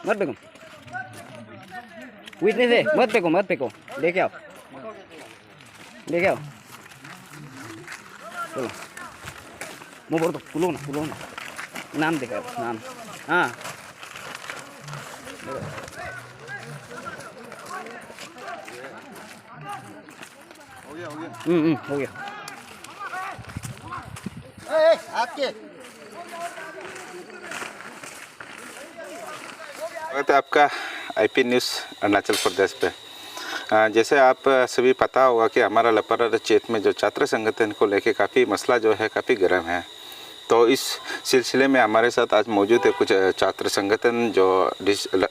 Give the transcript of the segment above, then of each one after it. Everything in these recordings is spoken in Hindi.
मत फेंको, विटनेस है, मत फेंको मत फेंको, लेके आओ लेके आओ, चलो मुँह भर दो, खुलो ना, नाम देखा नाम, हाँ हो गया हो गया। आपके स्वागत है आपका आईपी न्यूज़ अरुणाचल प्रदेश पे। जैसे आप सभी पता होगा कि हमारा लपरा क्षेत्र में जो छात्र संगठन को लेके काफ़ी मसला जो है काफ़ी गर्म है। तो इस सिलसिले में हमारे साथ आज मौजूद है कुछ छात्र संगठन जो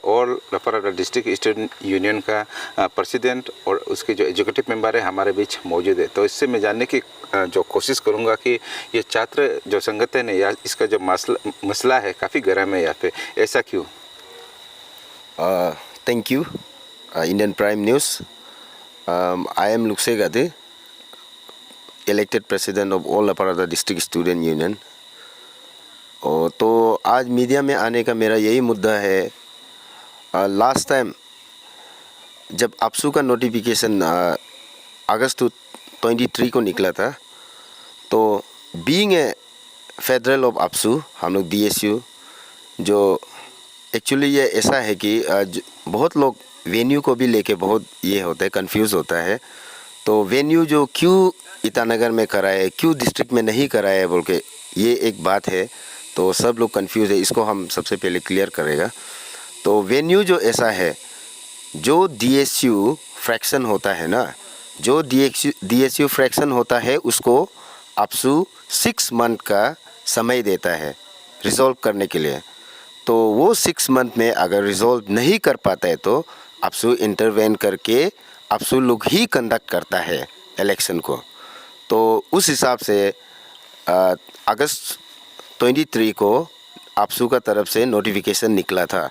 ऑल लपरा डिस्ट्रिक्ट स्टूडेंट यूनियन का प्रेसिडेंट और उसके जो एग्जीक्यूटिव मेंबर है हमारे बीच मौजूद है। तो इससे मैं जानने की जो कोशिश करूंगा कि ये छात्र जो संगठन है या इसका जो मसला है काफ़ी गर्म है यहाँ पे, ऐसा क्यों? Thank you, Indian Prime News. I am Lukse Gade, elected president of all Laparada District Student Union. और तो आज मीडिया में आने का मेरा यही मुद्दा है, लास्ट टाइम जब आपसू का नोटिफिकेशन अगस्त 23 को निकला था, तो बीइंग ए फेडरल ऑफ आपसू, हम लोग DSU जो एक्चुअली ये ऐसा है कि बहुत लोग वेन्यू को भी लेके बहुत ये होता है, कंफ्यूज होता है। तो वेन्यू जो क्यों ईटानगर में कराए, क्यों डिस्ट्रिक्ट में नहीं कराए बोल के ये एक बात है। तो सब लोग कंफ्यूज है, इसको हम सबसे पहले क्लियर करेगा। तो वेन्यू जो ऐसा है, जो DSU फ्रैक्शन होता है ना, जो DSU फ्रैक्शन होता है उसको आपसू 6 मंथ का समय देता है रिजॉल्व करने के लिए। तो वो 6 मंथ में अगर रिजॉल्व नहीं कर पाता है तो आपसू इंटरवेन करके आपसू लोग ही कंडक्ट करता है इलेक्शन को। तो उस हिसाब से अगस्त 23 को आपसू का तरफ से नोटिफिकेशन निकला था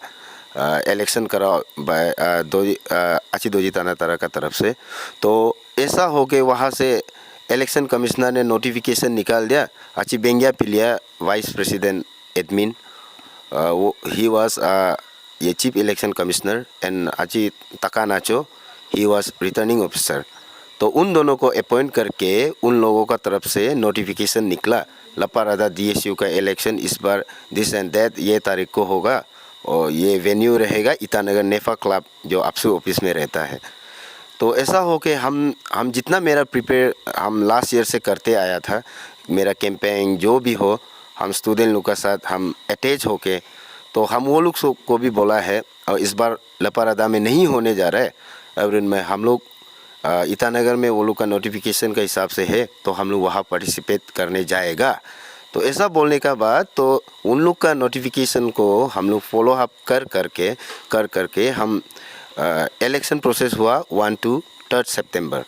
इलेक्शन करा बाय अची दोजी ताना तारा का तरफ से। तो ऐसा हो के वहाँ से इलेक्शन कमिश्नर ने नोटिफिकेशन निकाल दिया। अची बेंगिया पिलिया vice president admin, he was a chief election commissioner and Achi Takanacho, he was returning officer। तो उन दोनों को अपॉइंट करके उन लोगों का तरफ से नोटिफिकेशन निकला, लपारादा DSU का इलेक्शन इस बार दिस एंड दैट ये तारीख को होगा और ये वेन्यू रहेगा ईटानगर नेफा क्लब जो आपसू ऑफिस में रहता है। तो ऐसा हो के हम जितना मेरा प्रिपेयर हम लास्ट ईयर से करते आया था, मेरा कैंपेन जो भी हो, हम स्टूडेंट लोग का साथ हम अटैच होके, तो हम वो लोग को भी बोला है और इस बार लपारादा में नहीं होने जा रहा है अप्रैल में, हम लोग ईटानगर में वो लोग का नोटिफिकेशन का हिसाब से है तो हम लोग वहाँ पार्टिसिपेट करने जाएगा। तो ऐसा बोलने का बाद तो उन लोग का नोटिफिकेशन को हम लोग फॉलो अप कर करके हम इलेक्शन प्रोसेस हुआ 1 to 3 सितंबर।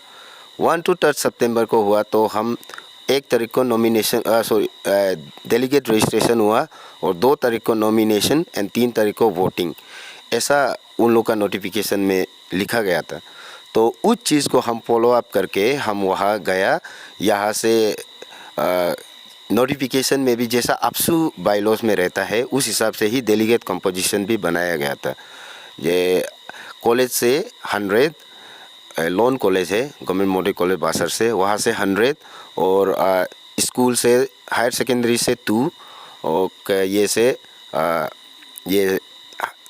1 to 3 सितंबर को हुआ तो हम 1 तारीख को नॉमिनेशन डेलीगेट रजिस्ट्रेशन हुआ और 2 तारीख को नॉमिनेशन एंड 3 तारीख को वोटिंग, ऐसा उन लोग का नोटिफिकेशन में लिखा गया था। तो उस चीज़ को हम फॉलो अप करके हम वहाँ गया। यहाँ से नोटिफिकेशन में भी जैसा आपसू बाईलॉज में रहता है उस हिसाब से ही डेलीगेट कंपोजिशन भी बनाया गया था। ये कॉलेज से 100, लोन कॉलेज है गवर्नमेंट मॉडल कॉलेज बासर से, वहाँ से 100 और स्कूल से हायर सेकेंडरी से 2 और ये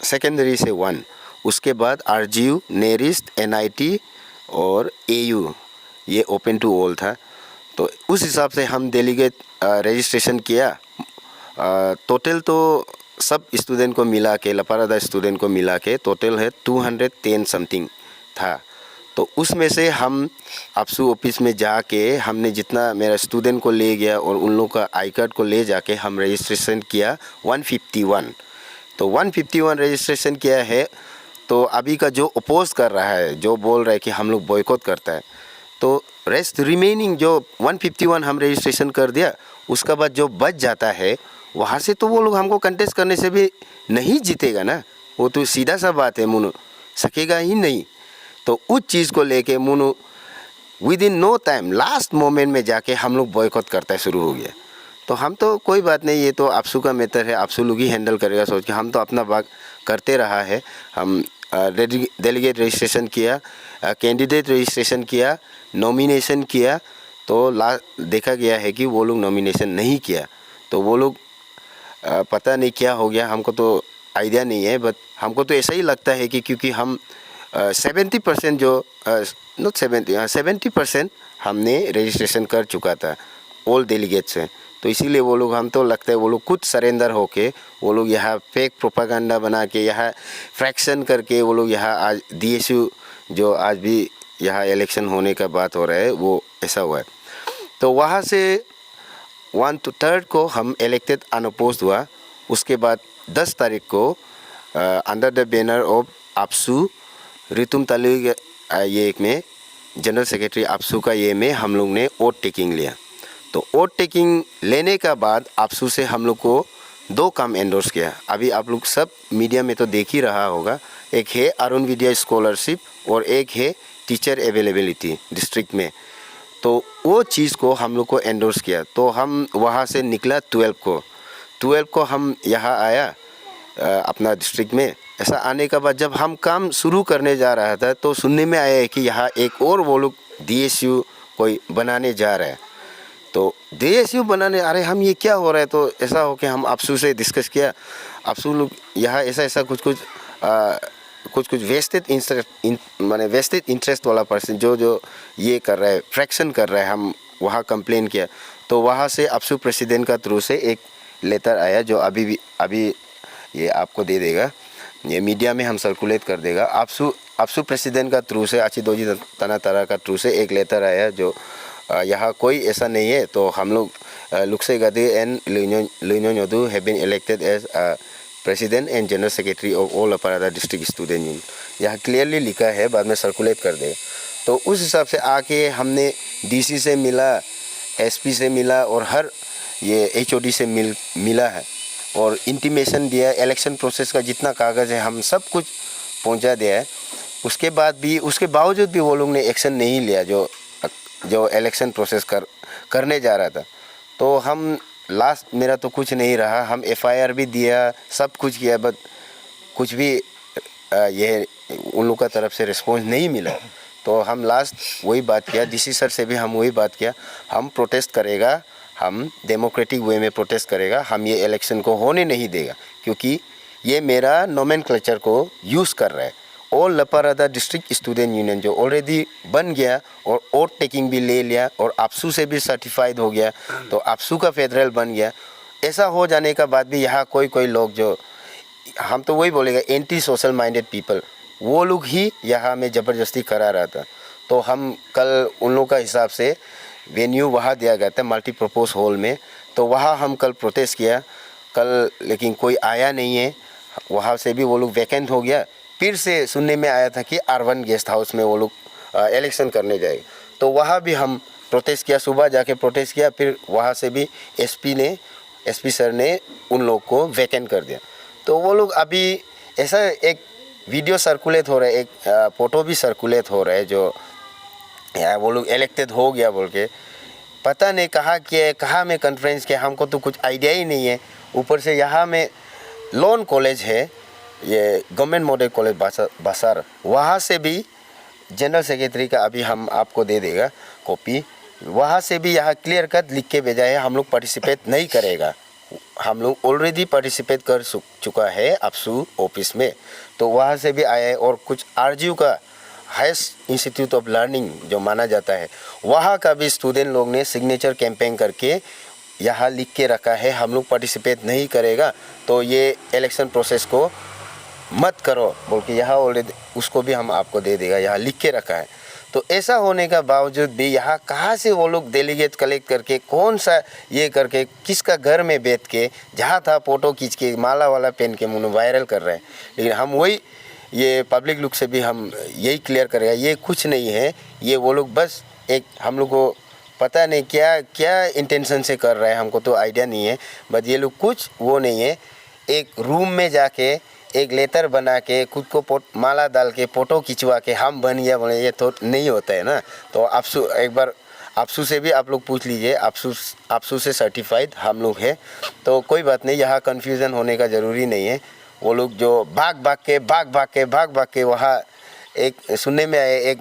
सेकेंडरी से 1, उसके बाद RGU, नेरिस्ट, NIT और AU ये ओपन टू ऑल था। तो उस हिसाब से हम डेलीगेट रजिस्ट्रेशन किया। टोटल तो सब स्टूडेंट को मिला के, लपारादा स्टूडेंट को मिला के टोटल है 210 समथिंग था। तो उसमें से हम आपसू ऑफिस में जाके हमने जितना मेरा स्टूडेंट को ले गया और उन लोगों का आई कार्ड को ले जाके हम रजिस्ट्रेशन किया 151। तो 151 रजिस्ट्रेशन किया है। तो अभी का जो अपोज कर रहा है, जो बोल रहा है कि हम लोग बॉयकॉट करता है, तो रेस्ट रिमेनिंग जो 151 हम रजिस्ट्रेशन कर दिया, उसका बाद जो बच जाता है वहाँ से तो वो लोग हमको कंटेस्ट करने से भी नहीं जीतेगा ना, वो तो सीधा सा बात है, मुनु सकेगा ही नहीं। तो उस चीज़ को लेके मुनु within no time last moment में जाके हम लोग बॉयकॉट करता शुरू हो गया। तो हम तो कोई बात नहीं, ये तो आपसू का मैटर है, आपसू लोग ही हैंडल करेगा सोच के हम तो अपना भाग करते रहा है। हम डेलीगेट रजिस्ट्रेशन किया, कैंडिडेट रजिस्ट्रेशन किया, नॉमिनेशन किया, तो देखा गया है कि वो लोग नॉमिनेशन नहीं किया। तो वो लोग पता नहीं क्या हो गया, हमको तो आइडिया नहीं है, बट हमको तो ऐसा ही लगता है कि क्योंकि हम 70% जो नॉट 70% हमने रजिस्ट्रेशन कर चुका था ऑल डेलीगेट से, तो इसीलिए वो लोग, हम तो लगता है वो लोग खुद सरेंडर होके वो लोग यहाँ फेक प्रोपागेंडा बना के यहाँ फ्रैक्शन करके वो लोग यहाँ आज DSU जो आज भी यहाँ इलेक्शन होने का बात हो रहा है वो ऐसा हुआ है। तो वहाँ से 1 to 3 को हम इलेक्टेड अनअपोज्ड हुआ। उसके बाद 10 तारीख को under the banner of APSU रितुम तालुक ये एक में जनरल सेक्रेटरी APSU का ये में हम लोग ने वोट टेकिंग लिया। तो वोट टेकिंग लेने का बाद APSU से हम लोग को 2 काम एंडोर्स किया। अभी आप लोग सब मीडिया में तो देख ही रहा होगा, एक है अरुण विद्या स्कॉलरशिप और एक है टीचर अवेलेबिलिटी डिस्ट्रिक्ट में। तो वो चीज़ को हम लोग को एंडोर्स किया। तो हम वहाँ से निकला 12 को हम यहाँ आया अपना डिस्ट्रिक्ट में। ऐसा आने के बाद जब हम काम शुरू करने जा रहा था तो सुनने में आया है कि यहाँ एक और वो लोग DSU कोई बनाने जा रहा है। तो DSU बनाने, अरे हम ये क्या हो रहा है, तो ऐसा हो कि हम APSU से डिस्कस किया। APSU लोग यहाँ ऐसा कुछ वेस्टेड इंटरेस्ट वाला पर्सन जो ये कर रहा है, फ्रैक्शन कर रहा है, हम वहाँ कंप्लेन किया। तो वहाँ से APSU प्रेसिडेंट का थ्रू से एक लेटर आया जो अभी ये आपको दे देगा, ये मीडिया में हम सर्कुलेट कर देगा। APSU प्रेसिडेंट का थ्रू से आचिदोजी तनातारा का थ्रू से एक लेटर आया जो यहाँ कोई ऐसा नहीं है। तो हम लोग लुक्से गदे एंड लुइनो नोदू have been elected as president and general secretary of all अपारादा डिस्ट्रिक्ट स्टूडेंट यूनियन, यहाँ क्लियरली लिखा है, बाद में सर्कुलेट कर देगा। तो उस हिसाब से आके हमने DC से मिला, SP से मिला और हर ये HOD से मिला है और इंटीमेशन दिया। इलेक्शन प्रोसेस का जितना कागज़ है हम सब कुछ पहुंचा दिया है। उसके बावजूद भी वो लोग ने एक्शन नहीं लिया जो इलेक्शन प्रोसेस करने जा रहा था। तो हम लास्ट मेरा तो कुछ नहीं रहा, हम FIR भी दिया, सब कुछ किया, बट कुछ भी ये उन लोग का तरफ से रिस्पॉन्स नहीं मिला। तो हम लास्ट वही बात किया, DC सर से भी हम वही बात किया, हम प्रोटेस्ट करेगा, हम डेमोक्रेटिक वे में प्रोटेस्ट करेगा, हम ये इलेक्शन को होने नहीं देगा, क्योंकि ये मेरा नोमेनक्लेचर को यूज़ कर रहा है। All Lepa Rada district student union जो ऑलरेडी बन गया और वोट टेकिंग भी ले लिया और APSU से भी सर्टिफाइड हो गया, तो APSU का फेडरल बन गया। ऐसा हो जाने का बाद भी यहाँ कोई लोग जो, हम तो वही बोलेगा, एंटी सोशल माइंडेड पीपल, वो लोग ही यहाँ में ज़बरदस्ती करा रहा था। तो हम कल उन लोगों का हिसाब से वेन्यू वहाँ दिया गया था मल्टीपर्पज़ हॉल में, तो वहाँ हम कल प्रोटेस्ट किया कल, लेकिन कोई आया नहीं है। वहाँ से भी वो लोग वैकेंट हो गया। फिर से सुनने में आया था कि R1 गेस्ट हाउस में वो लोग इलेक्शन करने जाएंगे, तो वहाँ भी हम प्रोटेस्ट किया, सुबह जाके प्रोटेस्ट किया। फिर वहाँ से भी SP सर ने उन लोग को वैकेंट कर दिया। तो वो लोग अभी ऐसा एक वीडियो सर्कुलेट हो रहा है, एक फ़ोटो भी सर्कुलेट हो रहा है जो वो लोग इलेक्टेड हो गया बोल के, पता नहीं कहाँ में कॉन्फ्रेंस किया, हमको तो कुछ आइडिया ही नहीं है। ऊपर से यहाँ में लोन कॉलेज है, ये गवर्नमेंट मॉडल कॉलेज बासार, वहाँ से भी जनरल सेक्रेटरी का अभी हम आपको दे देगा कॉपी, वहाँ से भी यहाँ क्लियर कट लिख के भेजा है, हम लोग पार्टिसिपेट नहीं करेगा। हम लोग ऑलरेडी पार्टिसिपेट कर चुका है APSU ऑफिस में, तो वहाँ से भी आया है। और कुछ RGU का हाईएस्ट इंस्टीट्यूट ऑफ लर्निंग जो माना जाता है, वहाँ का भी स्टूडेंट लोग ने सिग्नेचर कैंपेन करके यहाँ लिख के रखा है, हम लोग पार्टिसिपेट नहीं करेगा, तो ये इलेक्शन प्रोसेस को मत करो बोल के यहाँ ऑलरेडी उसको भी हम आपको दे देगा, यहाँ लिख के रखा है। तो ऐसा होने का बावजूद भी यहाँ कहाँ से वो लोग डेलीगेट कलेक्ट करके, कौन सा ये करके, किसका घर में बैठ के जहाँ था फ़ोटो खींच के माला वाला पहन के मुँह वायरल कर रहे हैं। लेकिन हम वही ये पब्लिक लुक से भी हम यही क्लियर करेगा, ये कुछ नहीं है, ये वो लोग बस एक हम लोग को पता नहीं क्या इंटेंशन से कर रहा है, हमको तो आइडिया नहीं है, बट ये लोग कुछ वो नहीं है। एक रूम में जाके एक लेटर बना के खुद को माला डाल के फ़ोटो खिंचवा के हम बन गया बोले, ये तो नहीं होता है ना। तो APSU एक बार APSU से भी आप लोग पूछ लीजिए, APSU से सर्टिफाइड हम लोग हैं, तो कोई बात नहीं, यहाँ कन्फ्यूज़न होने का ज़रूरी नहीं है। वो लोग जो भाग भाग के वहाँ एक सुनने में आए एक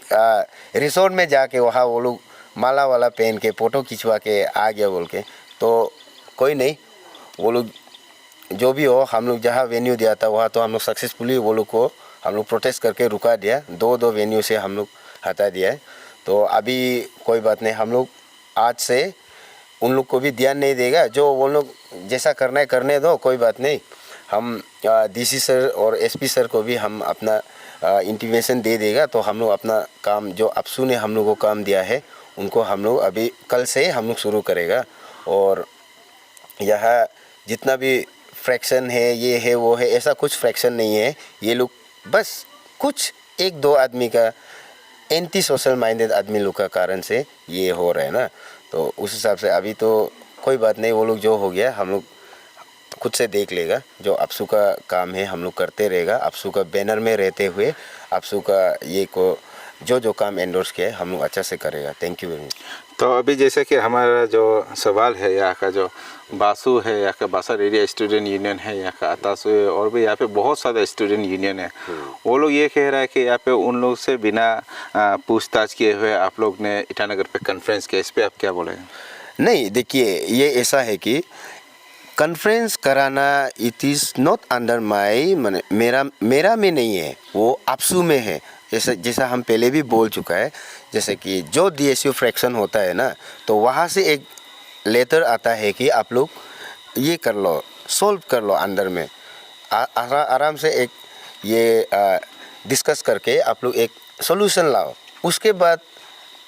रिसोर्ट में जाके वहाँ वो लोग माला वाला पहन के फ़ोटो खिंचवा के आ गया बोल के। तो कोई नहीं, वो लोग जो भी हो, हम लोग जहाँ वेन्यू दिया था वहाँ तो हम लोग सक्सेसफुली वो लोग को हम लोग प्रोटेस्ट करके रुका दिया। दो वेन्यू से हम लोग हटा दिया है। तो अभी कोई बात नहीं, हम लोग आज से उन लोग को भी ध्यान नहीं देगा। जो वो लोग जैसा करना है करने दो, कोई बात नहीं। हम डीसी सर और एसपी सर को भी हम अपना इंटीमेशन दे देगा। तो हम लोग अपना काम जो अपसू ने हम लोग को काम दिया है उनको हम लोग अभी कल से हम लोग शुरू करेगा। और यह जितना भी फ्रैक्शन है, ये है वो है, ऐसा कुछ फ्रैक्शन नहीं है। ये लोग बस कुछ एक दो आदमी का एंटी सोशल माइंडेड आदमी लोग का कारण से ये हो रहा है ना। तो उस हिसाब से अभी तो कोई बात नहीं, वो लोग जो हो गया हम लोग खुद से देख लेगा। जो अपसू का काम है हम लोग करते रहेगा। अपसू का बैनर में रहते हुए अपसू का ये को जो काम एंडोर्स किया है हम लोग अच्छा से करेगा। Thank you very much. तो अभी जैसे कि हमारा जो सवाल है, यहाँ का जो बासु है, यहाँ का बासर एरिया स्टूडेंट यूनियन है, यहाँ का अतासु है, और भी यहाँ पे बहुत सारे स्टूडेंट यूनियन है। वो लोग ये कह रहा है कि यहाँ पे उन लोग से बिना पूछताछ किए हुए आप लोग ने ईटानगर पे कॉन्फ्रेंस किया। इस पर आप क्या बोलेंगे? नहीं, देखिए ये ऐसा है कि कॉन्फ्रेंस कराना it is not under my, मेरा में नहीं है, वो अपसू में है। जैसा हम पहले भी बोल चुका है, जैसे कि जो DSU फ्रैक्शन होता है ना, तो वहाँ से एक लेटर आता है कि आप लोग ये कर लो, सॉल्व कर लो अंदर में आराम से एक ये डिस्कस करके आप लोग एक सॉल्यूशन लाओ। उसके बाद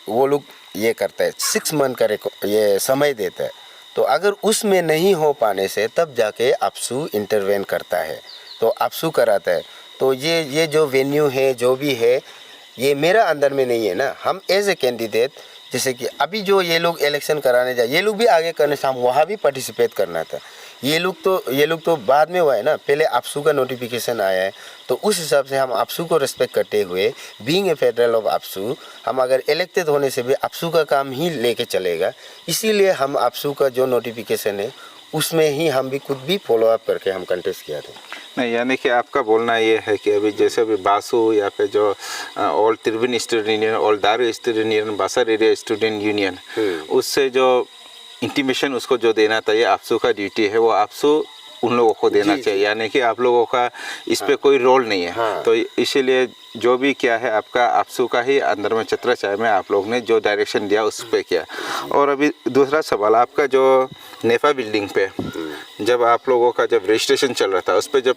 वो लोग ये करता है 6 मंथ का ये समय देता है। तो अगर उसमें नहीं हो पाने से तब जाके अपसू इंटरवेन करता है, तो अपसू कराता है। तो ये जो वेन्यू है जो भी है ये मेरा अंदर में नहीं है ना। हम एज ए कैंडिडेट, जैसे कि अभी जो ये लोग इलेक्शन कराने जाए, ये लोग भी आगे करने से हम वहाँ भी पार्टिसिपेट करना था। ये लोग तो बाद में हुआ है ना, पहले अपसू का नोटिफिकेशन आया है। तो उस हिसाब से हम अपसू को रिस्पेक्ट करते हुए, बीइंग ए फेडरल ऑफ अपसू, हम अगर इलेक्टेड होने से भी अपसू का काम ही लेके चलेगा। इसीलिए हम अपसू का जो नोटिफिकेशन है उसमें ही हम भी खुद भी फॉलो अप करके हम कंटेस्ट किया था। नहीं, यानी कि आपका बोलना ये है कि अभी जैसे अभी बासु या फिर जो ऑल त्रिवेणी स्टूडेंट यूनियन, ऑल दारू स्टूडेंट यूनियन, बासर एरिया स्टूडेंट यूनियन, उससे जो इंटीमेशन उसको जो देना था, ये अपसू का ड्यूटी है, वो अपसू उन लोगों को देना चाहिए। यानी कि आप लोगों का इस पे कोई रोल नहीं है। तो इसीलिए जो भी किया है आपका अपसू का ही अंदर में छत्रछाया में आप लोग ने जो डायरेक्शन दिया उस पे किया। और अभी दूसरा सवाल, आपका जो नेफा बिल्डिंग पे जब आप लोगों का जब रजिस्ट्रेशन चल रहा था, उस पर जब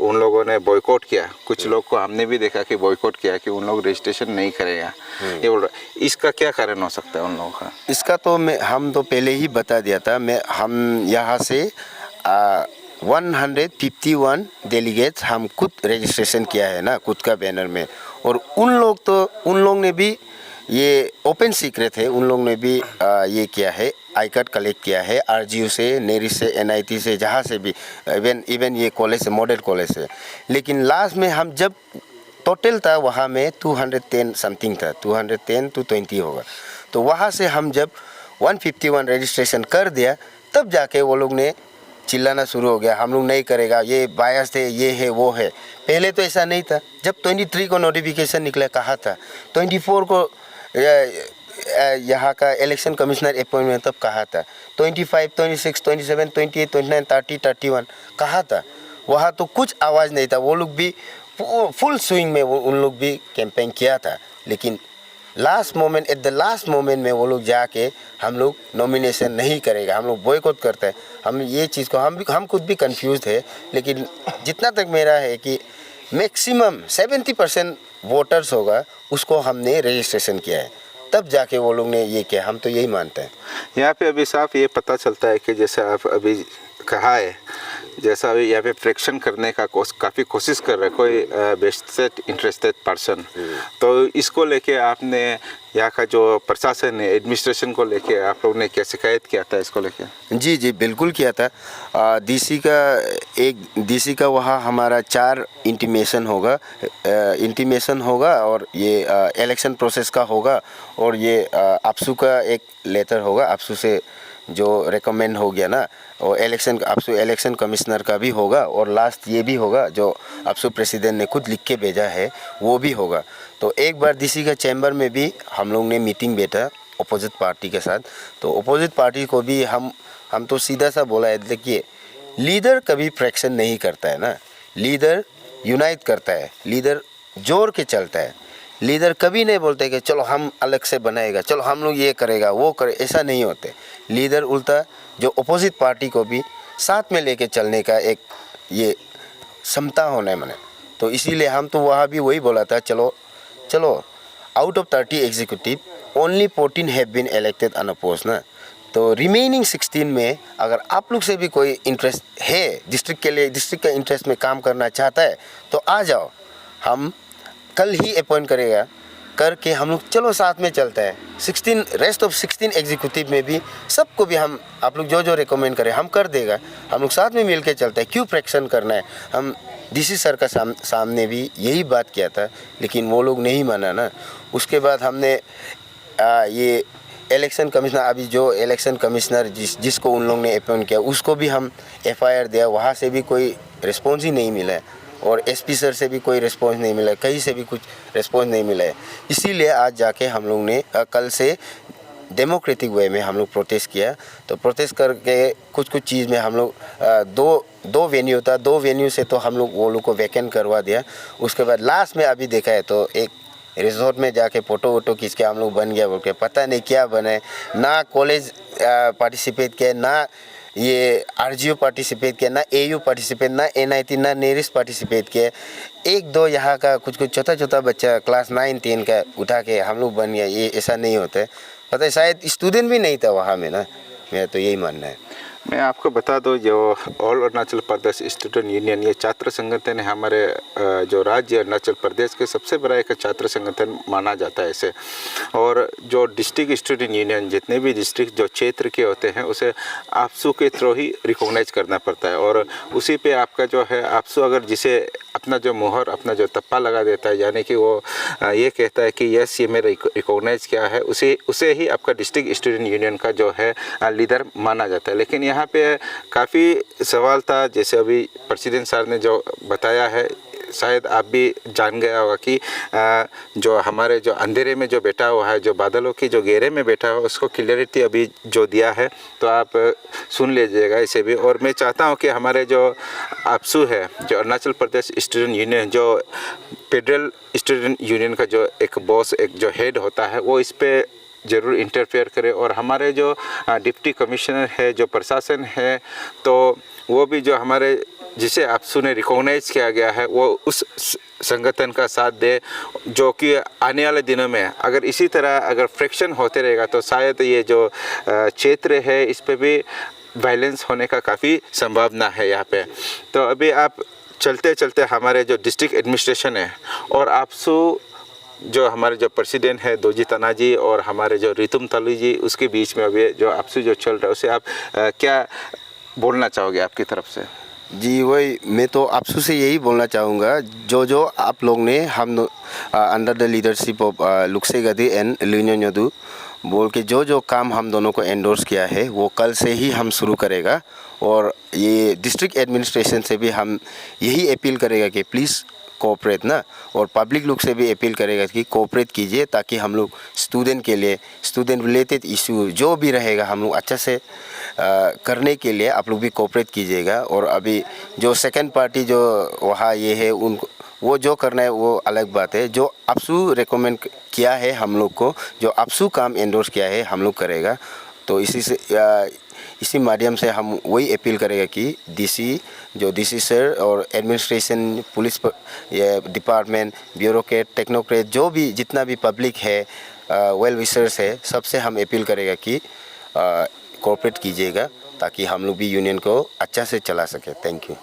उन लोगों ने बॉयकॉट किया, कुछ लोग को हमने भी देखा कि बॉयकॉट किया कि उन लोग रजिस्ट्रेशन नहीं करेगा, ये बोल रहा, इसका क्या कारण हो सकता है उन लोगों का? इसका तो हम तो पहले ही बता दिया था। हम यहाँ से 151 डेलीगेट्स हम खुद रजिस्ट्रेशन किया है ना, खुद का बैनर में। और उन लोग ने भी ये ओपन सीक्रेट है, उन लोग ने भी ये किया है, आई कार्ड कलेक्ट किया है RGU से, नेरिस से, NIT से, जहाँ से भी, इवन ये कॉलेज से, मॉडल कॉलेज से। लेकिन लास्ट में हम जब टोटल था वहाँ में 210 समथिंग था, 210 to 20 होगा। तो वहाँ से हम जब 151 रजिस्ट्रेशन कर दिया, तब जाके वो लोग ने चिल्लाना शुरू हो गया, हम लोग नहीं करेगा, ये बायस है, ये है, वो है। पहले तो ऐसा नहीं था। जब 23 को नोटिफिकेशन निकला कहा था, 24 को यहाँ का इलेक्शन कमिश्नर अपॉइंटमेंट तब कहा था, 25, 26, 27, 28, 29, 30, 31 कहा था। वहाँ तो कुछ आवाज़ नहीं था। वो लोग भी फुल स्विंग में उन लोग भी कैंपेन किया था। लेकिन last moment, at the last moment में वो लोग जाके हम लोग नॉमिनेशन नहीं करेगा, हम लोग बॉयकॉट करते हैं। हम ये चीज़ को हम खुद भी कंफ्यूज है। लेकिन जितना तक मेरा है कि मैक्सिमम 70% वोटर्स होगा, उसको हमने रजिस्ट्रेशन किया है, तब जाके वो लोग ने ये किया। हम तो यही मानते हैं। यहाँ पे अभी साफ ये पता चलता है कि जैसे आप अभी कहा है, जैसा अभी यहाँ पे फ्रैक्शन करने का काफ़ी कोशिश कर रहे कोई बेस्ट इंटरेस्टेड पर्सन, तो इसको लेके आपने यहाँ का जो प्रशासन है, एडमिनिस्ट्रेशन को लेके आप लोग ने क्या शिकायत किया था इसको लेके? जी बिल्कुल किया था। डीसी का वहाँ हमारा 4 इंटीमेशन होगा और ये इलेक्शन प्रोसेस का होगा, और ये अपसू का एक लेटर होगा, अपसू से जो रेकमेंड हो गया ना, और इलेक्शन आपसू इलेक्शन कमिश्नर का भी होगा, और लास्ट ये भी होगा जो आपसू प्रेसिडेंट ने खुद लिख के भेजा है वो भी होगा। तो एक बार डीसी का चैम्बर में भी हम लोग ने मीटिंग बैठा अपोजिट पार्टी के साथ। तो अपोजिट पार्टी को भी हम तो सीधा सा बोला है, देखिए लीडर कभी फ्रैक्शन नहीं करता है ना, लीडर यूनाइट करता है, लीडर जोड़ के चलता है। लीडर कभी नहीं बोलते कि चलो हम अलग से बनाएगा, चलो हम लोग ये करेगा वो करे, ऐसा नहीं होते। लीडर उल्टा जो अपोजिट पार्टी को भी साथ में लेके चलने का एक ये क्षमता होना है मैंने। तो इसीलिए हम तो वहाँ भी वही बोला था, चलो out of 30 executive only 14 have been elected unopposed ना। तो रिमेनिंग 16 में अगर आप लोग से भी कोई इंटरेस्ट है डिस्ट्रिक्ट के लिए, डिस्ट्रिक्ट का इंटरेस्ट में काम करना चाहता है तो आ जाओ, हम कल ही अपॉइंट करेगा करके हम लोग चलो साथ में चलता है। 16 रेस्ट ऑफ 16 एग्जीक्यूटिव में भी सबको भी हम आप लोग जो रिकमेंड करें हम कर देगा, हम लोग साथ में मिल के चलते हैं। क्यों फ्रैक्शन करना है? हम डीसी सर का सामने भी यही बात किया था, लेकिन वो लोग नहीं माना ना। उसके बाद हमने ये इलेक्शन कमिश्नर, अभी जो इलेक्शन कमिश्नर जिसको उन लोगों ने अपॉइंट किया उसको भी हम FIR दिया, वहाँ से भी कोई रिस्पॉन्स ही नहीं मिला है, और SP सर से भी कोई रिस्पॉन्स नहीं मिला है, कहीं से भी कुछ रिस्पॉन्स नहीं मिला है। इसीलिए आज जाके हम लोग ने कल से डेमोक्रेटिक वे में हम लोग प्रोटेस्ट किया। तो प्रोटेस्ट करके कुछ चीज़ में हम लोग दो वेन्यू था, 2 वेन्यू से तो हम लोग वो लोग को वैकेंट करवा दिया। उसके बाद लास्ट में अभी देखा है तो एक रिजॉर्ट में जाके फ़ोटो खींच के हम लोग बन गया बोल के, पता नहीं क्या बने। ना कॉलेज पार्टिसिपेट किया, ना ये RGO पार्टिसिपेट किया, ना AU पार्टिसिपेट, ना NIT, ना नेरिस पार्टिसिपेट किया। 1-2 यहाँ का कुछ छोटा बच्चा क्लास 9-10 का उठा के हम लोग बन गया। ये ऐसा नहीं होता है, पता है शायद स्टूडेंट भी नहीं था वहाँ में ना, मेरा तो यही मानना है। मैं आपको बता दूं, जो all Arunachal Pradesh student union, ये छात्र संगठन है हमारे जो राज्य अरुणाचल प्रदेश के सबसे बड़ा एक छात्र संगठन माना जाता है इसे। और जो डिस्ट्रिक्ट स्टूडेंट यूनियन, जितने भी डिस्ट्रिक्ट जो क्षेत्र के होते हैं उसे आपसू के थ्रू ही रिकॉग्नाइज करना पड़ता है, और उसी पे आपका जो है आपसू अगर जिसे अपना जो मुहर, अपना जो तप्पा लगा देता है, यानी कि वो ये कहता है कि यस ये मेरा रिकॉग्नाइज किया है, उसे ही आपका डिस्ट्रिक्ट स्टूडेंट यूनियन का जो है लीडर माना जाता है। लेकिन यहाँ पे काफ़ी सवाल था, जैसे अभी प्रेसिडेंट सर ने जो बताया है, शायद आप भी जान गया होगा कि जो हमारे जो अंधेरे में जो बैठा हुआ है, जो बादलों की जो घेरे में बैठा हुआ है, उसको क्लियरिटी अभी जो दिया है तो आप सुन लीजिएगा इसे भी। और मैं चाहता हूं कि हमारे जो आपसू है, जो अरुणाचल प्रदेश स्टूडेंट यूनियन, जो फेडरल स्टूडेंट यूनियन का जो एक बॉस, एक जो हेड होता है, वो इस पर ज़रूर इंटरफेयर करे। और हमारे जो डिप्टी कमिश्नर है, जो प्रशासन है, तो वो भी जो हमारे जिसे आपसू ने रिकॉग्नाइज किया गया है वो उस संगठन का साथ दे, जो कि आने वाले दिनों में अगर इसी तरह अगर फ्रिक्शन होते रहेगा तो शायद ये जो क्षेत्र है इस पे भी वायलेंस होने का काफ़ी संभावना है यहाँ पे। तो अभी आप चलते चलते हमारे जो डिस्ट्रिक्ट एडमिनिस्ट्रेशन है और आपसू जो हमारे जो प्रेसिडेंट है दोजी तनाजी और हमारे जो रितुम तलू जी, उसके बीच में अभी जो आपसू जो चल रहा है उसे आप क्या बोलना चाहोगे आपकी तरफ से? जी वही, मैं तो आपसू से यही बोलना चाहूँगा, जो आप लोग ने हम अंडर द लीडरशिप ऑफ लुक्से गति एंड लुइनो न्योदू बोल के जो काम हम दोनों को एंडोर्स किया है वो कल से ही हम शुरू करेगा। और ये डिस्ट्रिक्ट एडमिनिस्ट्रेशन से भी हम यही अपील करेगा कि प्लीज़ कोऑपरेट ना, और पब्लिक लोग से भी अपील करेगा कि कोऑपरेट कीजिए, ताकि हम लोग स्टूडेंट के लिए स्टूडेंट रिलेटेड इशू जो भी रहेगा हम लोग अच्छा से करने के लिए आप लोग भी कोऑपरेट कीजिएगा। और अभी जो सेकंड पार्टी जो वहाँ ये है उनको वो जो करना है वो अलग बात है। जो आपसू रेकमेंड किया है हम लोग को, जो आपसू काम एंडोर्स किया है हम लोग करेगा। तो इसी माध्यम से हम वही अपील करेगा कि डीसी सर और administration, police department, bureaucrat, technocrat, जो भी जितना भी पब्लिक है, वेल विशर्स है, सबसे हम अपील करेगा कि कोऑपरेट कीजिएगा ताकि हम लोग भी यूनियन को अच्छा से चला सके। Thank you.